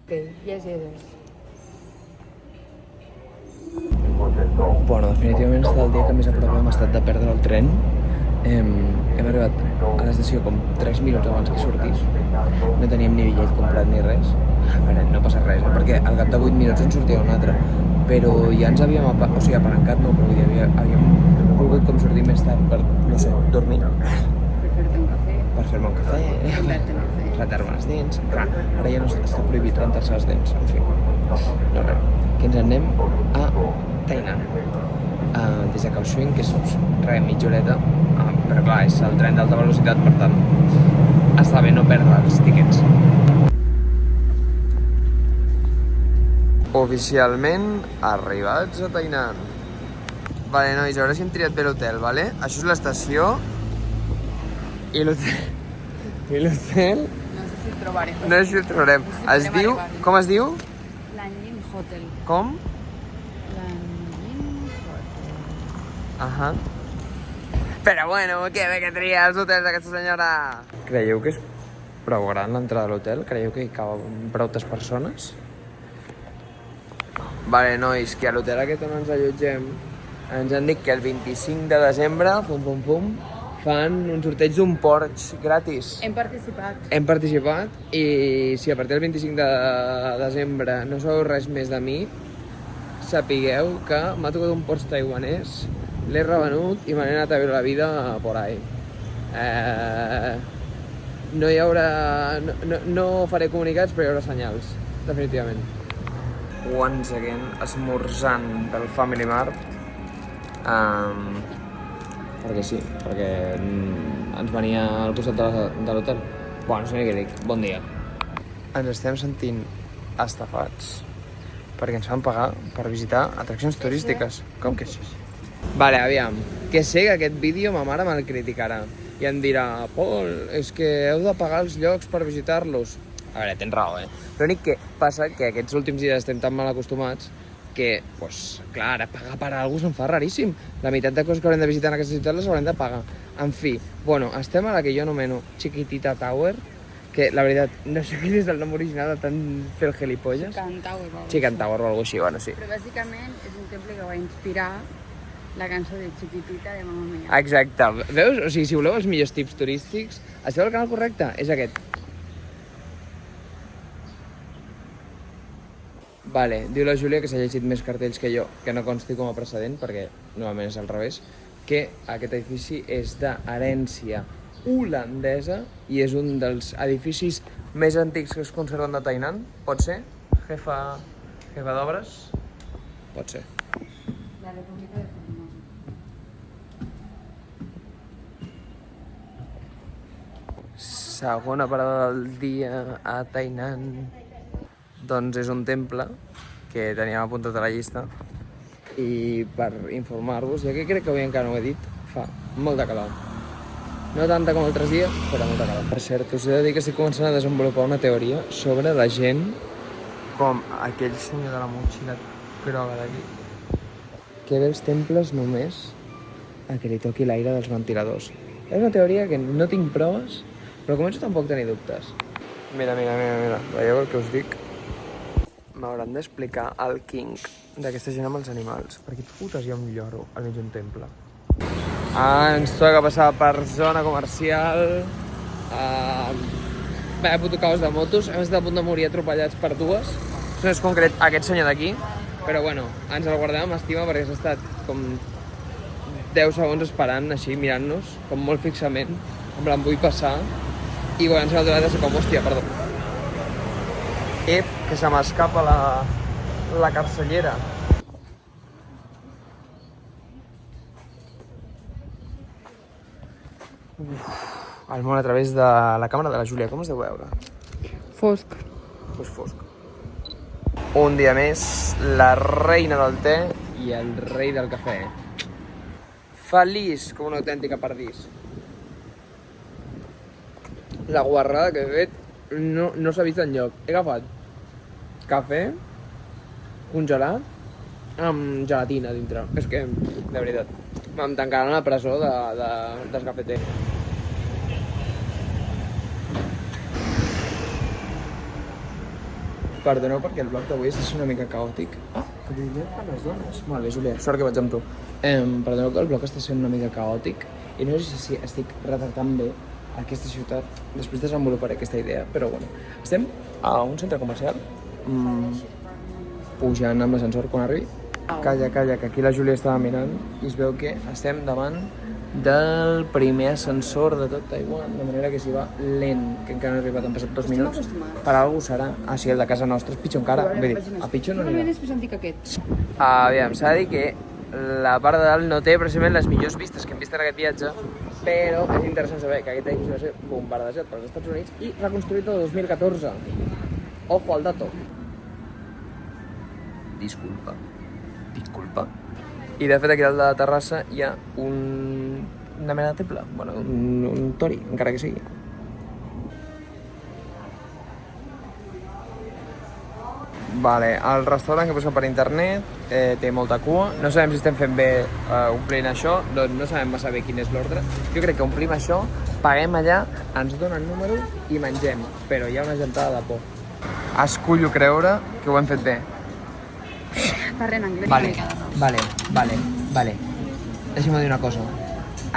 Yes. Bueno, definitivament està el dia que més a prop hem estat de perdre el tren. Hem arribat a l'estació com 3 minuts abans que sortís. No teníem ni bitllet comprat ni res. A veure, no passa res, perquè al cap de 8 minuts en sortia un altre. Però ja ens havíem apalancat, no, però havíem volgut com sortir més tard per, no sé, dormir. Per fer-te un cafè. Per fer-me un cafè, rentar-me les dents. Clar, ara ja no està prohibit rentar-se les dents, en fi. No res, que ens anem a Tainan. Des de Kaohsiung, que és res, mitja horeta, però clar, és el tren d'alta velocitat, per tant, està bé no perdre els tiquets. Oficialment arribats a Tainan. Vale, nois, a veure si hem triat bé l'hotel, vale? Això és l'estació i l'hotel... I l'hotel... No sé si el trobarem. No sé si el trobarem. Es diu... Com es diu? Lanyin Hotel. Com? Lanyin Hotel. Ahà. Però bueno, què bé que tria els hotels d'aquesta senyora? Creieu que és prou gran l'entrada de l'hotel? Creieu que hi caben proutes persones? Vale, nois, que a l'hotel aquest on ens allotgem ens han dit que el 25 de desembre, fan un sorteig d'un Porsche gratis. Hem participat. Hem participat i si a partir del 25 de desembre no sabeu res més de mi, sapigueu que m'ha tocat un Porsche taiwanès, l'he revenut i m'he anat a viure la vida por ahí. No hi haurà... No faré comunicats, però hi haurà senyals, definitivament. Once again, esmorzant del Family Mart. Perquè sí, perquè ens venia al costat de l'hotel. Bueno, no sé què dic, bon dia. Ens estem sentint estafats perquè ens van pagar per visitar atraccions turístiques. Com que això? Vale, aviam, que sé que aquest vídeo ma mare me'l criticarà i em dirà, Pol, és que heu de pagar els llocs per visitar-los. A veure, tens raó, L'únic que passa que aquests últims dies estem tan mal acostumats que, pues, clar, ara pagar per a algú se'n fa raríssim. La meitat de coses que haurem de visitar en aquesta ciutat les haurem de pagar. En fi, bueno, estem a la que jo anomeno Chiquitita Tower, que la veritat no sé quin és el nom original de tant fer el gilipolles. Chicken Tower. Chicken Tower o alguna així, bueno, sí. Però bàsicament és un temple que va inspirar la cançó de Chiquitita de Mamma Mia. Exacte. Veus? O sigui, si voleu els millors tips turístics, esteu al canal correcte? És aquest. Vale, diu la Júlia que s'ha llegit més cartells que jo, que no consti com a precedent, perquè normalment és al revés, que aquest edifici és d'herència holandesa i és un dels edificis més antics que es conserven de Tainan. Pot ser? Jefa d'obres? Pot ser. La República de Formosa. Segona parada del dia a Tainan. Doncs és un temple que teníem apuntat a la llista i per informar-vos, ja que crec que avui encara no ho he dit, fa molta calor. No tanta com altres dies, però molta calor. Per cert, us he de dir que estic començant a desenvolupar una teoria sobre la gent com aquell senyor de la motxilla groga d'aquí que ve als temples només a que li toqui l'aire dels ventiladors. És una teoria que no tinc proves, però començo tampoc a tenir dubtes. Mira, veieu el que us dic? M'hauran d'explicar el kink d'aquesta gent amb els animals. Per què putes hi ha un lloro al mig d'un temple? Ens toca passar per zona comercial. Puto caos de motos. Hem estat a punt de morir atropellats per dues. No és concret aquest senyor d'aquí, però bueno, ens el guardem amb estima perquè s'ha estat com 10 segons esperant així, mirant-nos, com molt fixament, en plan vull passar, i quan s'ha donat de ser com, hòstia, perdó. Que se m'escapa la carcellera. El món a través de la càmera de la Júlia. Com es deu veure? Fosc. Pues fosc. Un dia més, la reina del te i el rei del cafè. Feliç com una autèntica pardís. La guarrada que he fet no s'ha vist enlloc. He agafat cafè congelat amb gelatina dintre. És que, de veritat, em tancaran a la presó del cafeter. Perdoneu perquè el vlog d'avui és una mica caòtic. Ah, que primer fan les dones. Vale, Júlia, sort que vaig amb tu. Perdoneu que el vlog està sent una mica caòtic i no sé si estic retratant bé aquesta ciutat. Després desenvoluparé aquesta idea, però bueno. Estem a un centre comercial, pujant amb l'ascensor quan arribi. Calla, que aquí la Júlia estava mirant i es veu que estem davant del primer ascensor de tot Taiwan, de manera que s'hi va lent, que encara no ha arribat, han passat 2 minuts. Per algú serà. Ah, sí, el de casa nostra és pitjor encara. Vull dir, a pitjor no anirà. És més antic que aquest. Aviam, s'ha de dir que la part de dalt no té precisament les millors vistes que hem vist en aquest viatge, però és interessant saber que aquest edifici va ser bombardejat pels Estats Units i reconstruït el 2014. Ojo al dato. Disculpa. I de fet aquí dalt de la terrassa hi ha una mena de temple, bueno, un tori, encara que sigui. Vale, el restaurant que he posat per internet té molta cua, no sabem si estem fent bé omplint això, doncs no sabem massa bé quin és l'ordre. Jo crec que omplim això, paguem allà, ens donen número i mengem, però hi ha una gentada de por. Escullo creure que ho hem fet bé. Parla en anglès. Vale. Deixa'm dir una cosa.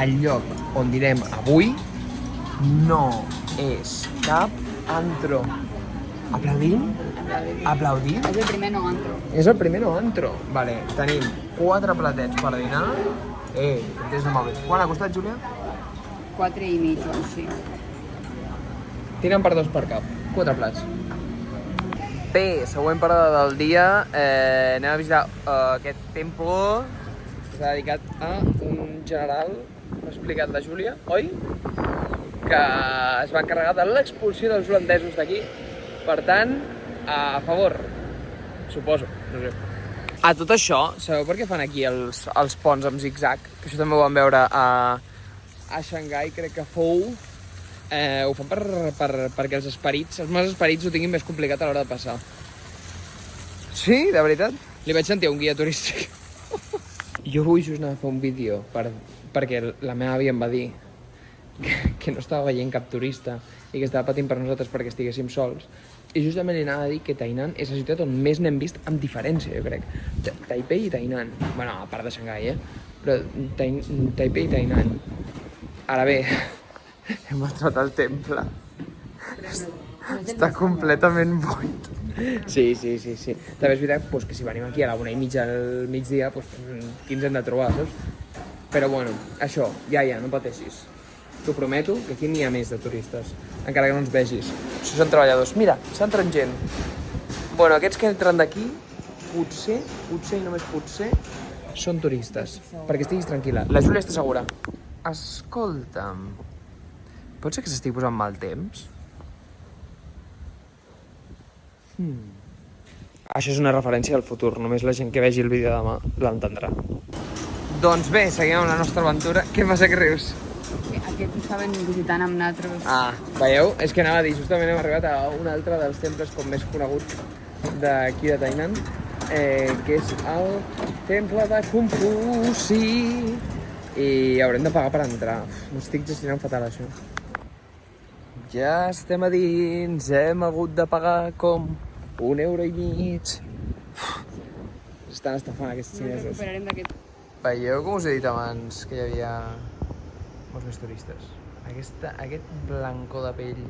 El lloc on direm avui no és cap antro. Aplaudim? Aplaudim? És el primer no antro. És el primer no antro. Vale, tenim 4 platets per dinar. Tens de mòbils. Quan ha costat, Júlia? 4 i mig, o així. Tiren per 2 per cap. 4 plats. Bé, següent parada del dia, anem a visitar aquest temple que s'ha dedicat a un general, m'ha explicat la Júlia, oi? Que es va encarregar de l'expulsió dels holandesos d'aquí. Per tant, a favor, suposo, no sé. A tot això, sabeu per què fan aquí els ponts amb zigzag? Que això també ho vam veure a Xangai, crec que fou. Ho fan perquè els mals esperits ho tinguin més complicat a l'hora de passar. Sí, de veritat? Li vaig sentir a un guia turístic. Jo vull just anar a fer un vídeo perquè la meva àvia em va dir que no estava veient cap turista i que estava patint per nosaltres perquè estiguéssim sols. I justament li anava a dir que Tainan és la ciutat on més n'hem vist amb diferència, jo crec. Taipei i Tainan. Bueno, a part de Xangai, però Taipei i Tainan. Ara bé, hem entrat al temple. Està completament buit. Sí. També és veritat que si venim aquí a la 1:30 al migdia, qui ens hem de trobar, saps? Però bueno, això, ja, no pateixis. T'ho prometo que aquí n'hi ha més de turistes, encara que no ens vegis. Això són treballadors. Mira, s'entren gent. Bueno, aquests que entren d'aquí, potser i només potser, són turistes, perquè estiguis tranquil·la. La Júlia està segura. Escolta'm, pot ser que s'estigui posant mal temps? Això és una referència al futur, només la gent que vegi el vídeo de demà l'entendrà. Doncs bé, seguim amb la nostra aventura. Què passa, que rius? Aquests estaven visitant amb nosaltres. Veieu? És que anava a dir, justament hem arribat a un altre dels temples com més coneguts d'aquí de Tainan, que és el temple de Confuci. I haurem de pagar per entrar. M'estic gestionant fatal, això. Ja estem a dins, hem hagut de pagar com €1,50. Estan estafant aquests xinesos. Recuperarem d'aquest. Veieu com us he dit abans que hi havia molts més turistes? Aquest blancó de pell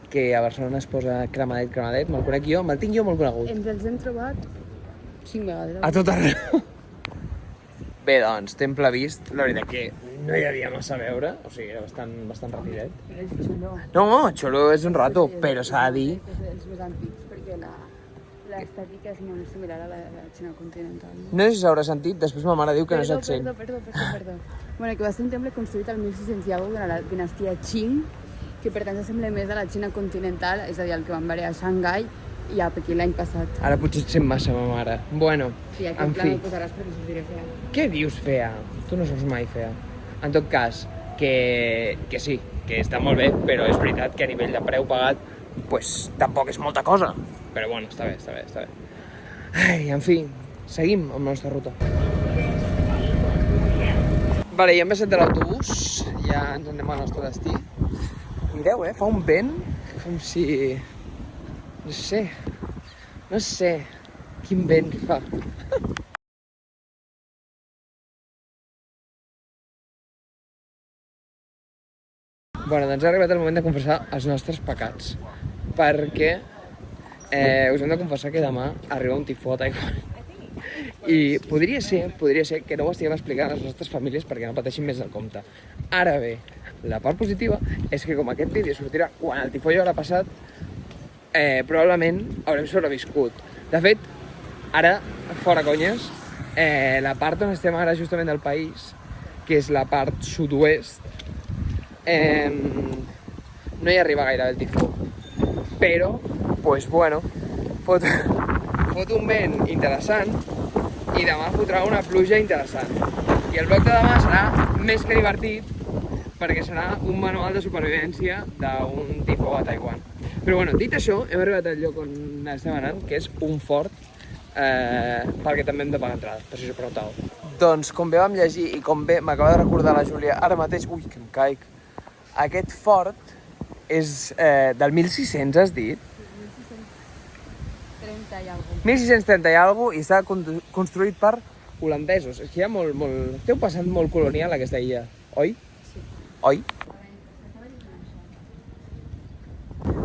que a Barcelona es posa cremadet, me'l conec jo, me'l tinc jo molt conegut. Ens els hem trobat 5 vegades. A tot arreu. Bé, doncs, temple vist, la veritat que no hi havia massa a veure, o sigui, era bastant rapidet. Però és xulo. No, xulo és un rato, però s'ha de dir... És dels més antics, perquè l'estètica és molt similar a la Xina continental. No sé si s'haurà sentit, després ma mare diu que no s'accent. Perdó. Bueno, que va ser un temple construït al 1600 i alguna durant la dinastia Qing, que per tant s'assembla més a la Xina continental, és a dir, el que vam veure a Xangai i a Pequín l'any passat. Ara potser et sent massa, ma mare. Bueno, Sí, aquí en en plan fi. ho posaràs perquè sortiré fea. Què dius, fea? Tu no saps mai fea. En tot cas, que sí, que està molt bé, però és veritat que a nivell de preu pagat, pues tampoc és molta cosa. Però bueno, està bé. Ai, en fi, seguim amb la nostra ruta. Vale, ja hem baixat de l'autobús, ja ens anem al nostre destí. Mireu, fa un vent com si No sé quin vent fa. Bueno, doncs ha arribat el moment de confessar els nostres pecats, perquè us hem de confessar que demà arriba un tifó a Taiwan. I podria ser que no ho estiguem explicant a les nostres famílies perquè no pateixin més del compte. Ara bé, la part positiva és que com aquest vídeo sortirà quan el tifó ja haurà passat, probablement haurem sobreviscut. De fet, ara, fora conyes, la part on estem ara justament del país, que és la part sud-oest, no hi arriba gaire el tifó. Però, pues bueno, fot un vent interessant i demà fotrà una pluja interessant. I el vlog de demà serà més que divertit perquè serà un manual de supervivència d'un tifó a Taiwan. Però bueno, dit això, hem arribat al lloc on estem anant, que és un fort, perquè també hem de pagar entrada, per si us preguntau. Doncs, com bé vam llegir i com bé m'acaba de recordar la Júlia ara mateix, ui, que em caic, aquest fort és del 1600, has dit? 30 i alguna cosa. 1630 i alguna cosa, i està construït per holandesos. És que hi ha molt... Té un passat molt colonial aquesta illa, oi? Sí. Oi?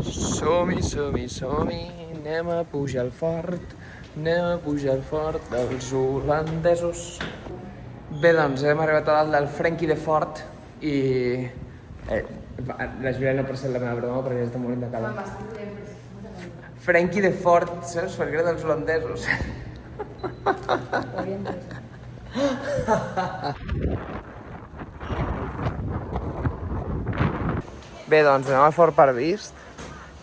Som-hi, anem a pujar al fort, dels holandesos. Bé, doncs, hem arribat a dalt del Frankie de Fort i... la Júlia no percep la meva broma perquè està morint de calor. Frankie de Fort, saps? Perquè era dels holandesos. Bé, doncs anem al Fort per vist.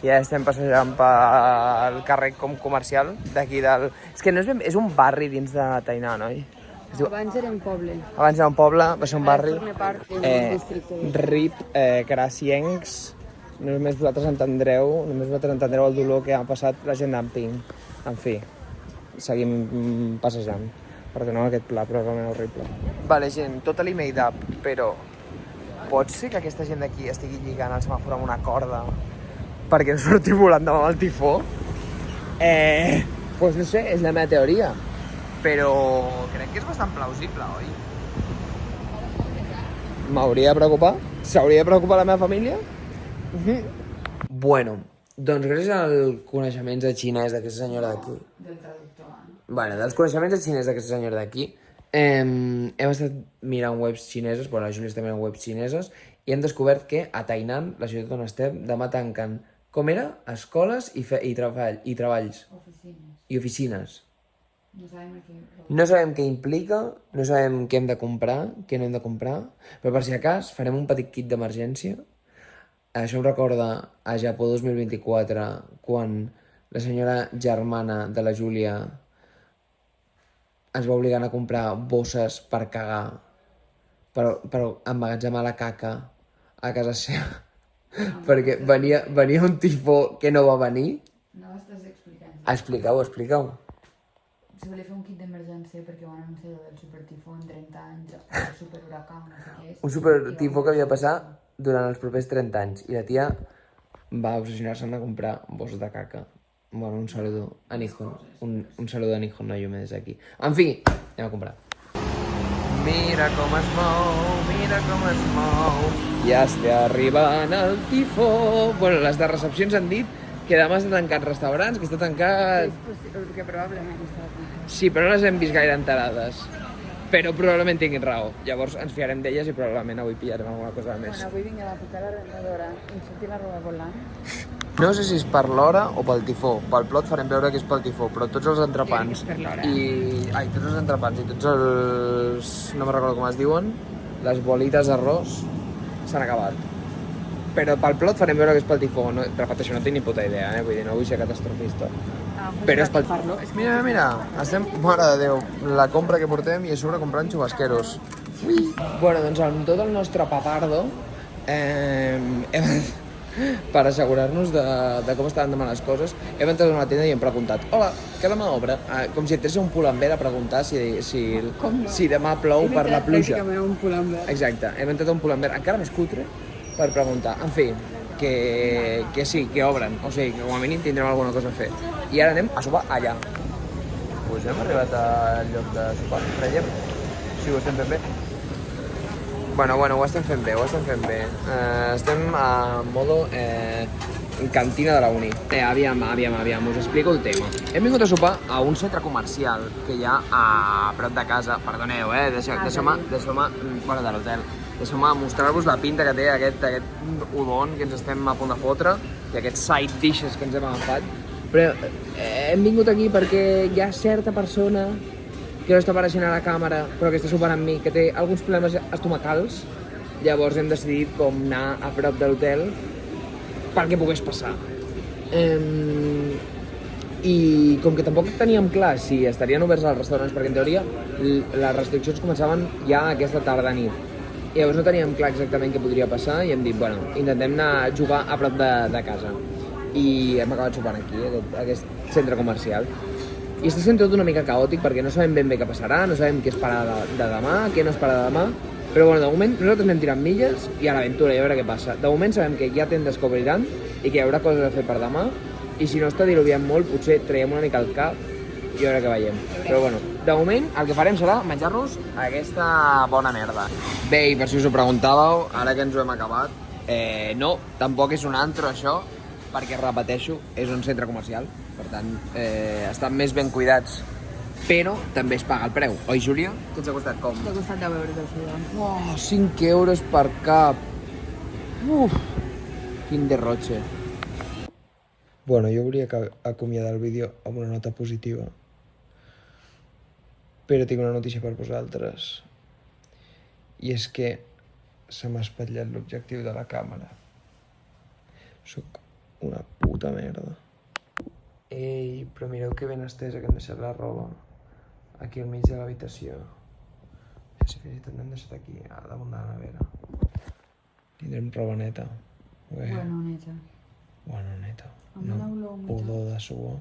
Ja estem passejant pel carrer comercial d'aquí del... És que no és ben... És un barri dins de Tainan, oi? Abans era un poble. Abans era un poble, va ser un barri. Forma part d'un districte. RIP, Graciencs. Només vosaltres entendreu el dolor que ha passat la gent d'Amping. En fi, seguim passejant. Perdoneu aquest pla, però realment horrible. Vale, gent, totally made up, però pot ser que aquesta gent d'aquí estigui lligant el semàfor amb una corda perquè no surti volant davant el tifó? Pues no sé, és la meva teoria. Però crec que és bastant plausible, oi? M'hauria de preocupar? S'hauria de preocupar la meva família? Bueno, doncs gràcies als coneixements de xinès d'aquesta senyora d'aquí. Del traductor. Bueno, dels coneixements de xinès d'aquesta senyora d'aquí, hem estat mirant webs xineses, bueno, la Júlia està mirant webs xineses, i hem descobert que a Tainan, la ciutat on estem, demà tanquen, com era? Escoles i treballs. I oficines. No sabem què implica, no sabem què hem de comprar, què no hem de comprar, però per si acas farem un petit kit d'emergència. Això em recorda a Japó 2024, quan la senyora germana de la Júlia ens va obligant a comprar bosses per cagar, per emmagatzemar la caca a casa seva, perquè venia un tifó que no va venir. No ho estàs explicant. Expliqueu. Se volia fer un kit d'emergència perquè van anunciar del supertifó en 30 anys, el superhuracà, no sé què és. Un supertifó que havia passat durant els propers 30 anys i la tia va obsessionar-se a comprar bosses de caca. Bueno, un saludo a Nihon. Un saludo a Nihon no Yume des d'aquí. En fi, anem a comprar. Mira com es mou. Ja està arribant el tifó. Bueno, les de recepcions han dit que demà està tancat restaurants, que està tancat... És possible, que probablement està tancat. Sí, però no les hem vist gaire enterades. Però probablement tinguin raó. Llavors ens fiarem d'elles i probablement avui pillarem alguna cosa més. Bueno, avui vinguem a ficar la rentadora i sortir la roba volant. No sé si és per l'hora o pel tifó. Pel plot farem veure que és pel tifó, però tots els entrepans per l'hora. tots els entrepans i tots els... no me'n recordo com es diuen, les bolites d'arròs s'han acabat. Però pel plot farem veure que és pel tifó. No, repeteixo, no tinc ni puta idea, vull dir, no vull ser catastrofista. Però és pel... Mira, estem... Mare de Déu, la compra que portem i a sobre comprant xubasqueros. Bueno, doncs amb tot el nostre papardo, per assegurar-nos de com estaven demà les coses, hem entrat a una tenda i hem preguntat: hola, què demà obre? Com si entrés un pull&bear a preguntar si demà plou per la pluja. Un pull&bear. Exacte, hem entrat a un pull&bear encara més cutre per preguntar. En fi, que sí, que obren. O sigui, que com a mínim tindrem alguna cosa a fer. I ara anem a sopar allà. Doncs hem arribat al lloc de sopar. Creiem? Sí, ho estem fent bé. Bueno, ho estem fent bé, estem a modo cantina de la uni. Aviam, us explico el tema. Hem vingut a sopar a un centre comercial que hi ha a prop de casa. Perdoneu, deixeu-me fora de l'hotel. Deixeu-me mostrar-vos la pinta que té aquest udon que ens estem a punt de fotre i aquests side dishes que ens hem agafat. Però hem vingut aquí perquè hi ha certa persona que no està apareixent a la càmera, però que està sopant amb mi, que té alguns problemes estomacals. Llavors hem decidit com anar a prop de l'hotel perquè pogués passar. I com que tampoc teníem clar si estarien oberts els restaurants, perquè en teoria les restriccions començaven ja aquesta tarda nit. I llavors no teníem clar exactament què podria passar i hem dit, bueno, intentem anar a jugar a prop de casa. I hem acabat sopant aquí, aquest centre comercial. I està sent tot una mica caòtic perquè no sabem ben bé què passarà, no sabem què es farà de demà, què no es farà de demà. Però bueno, de moment nosaltres anem tirant milles i a l'aventura, i a veure què passa. De moment sabem que ja tendes que obriran i que hi haurà coses a fer per demà. I si no està diluviant molt, potser traiem una mica el cap i a veure què veiem. Però bueno, de moment el que farem serà menjar-nos aquesta bona merda. Bé, i per si us ho preguntàveu, ara que ens ho hem acabat, no, tampoc és un antro això, perquè repeteixo, és un centre comercial, per tant, estan més ben cuidats, però també es paga el preu. Oi, Júlia? Què ens ha costat com? T'ha costat 10 euros això. Oh, 5 euros per cap. Uf, quin derroche. Bueno, jo volia acomiadar el vídeo amb una nota positiva, però tinc una notícia per vosaltres. I és que se m'ha espatllat l'objectiu de la càmera. Soc una puta merda. Ei, però mireu que ben estesa que hem deixat la roba. Aquí al mig de l'habitació. Si fins i tot n'hem deixat aquí, a damunt de la nevera. Tindrem roba neta. Bueno, neta. Bueno, neta. Amb una olor olor de suor.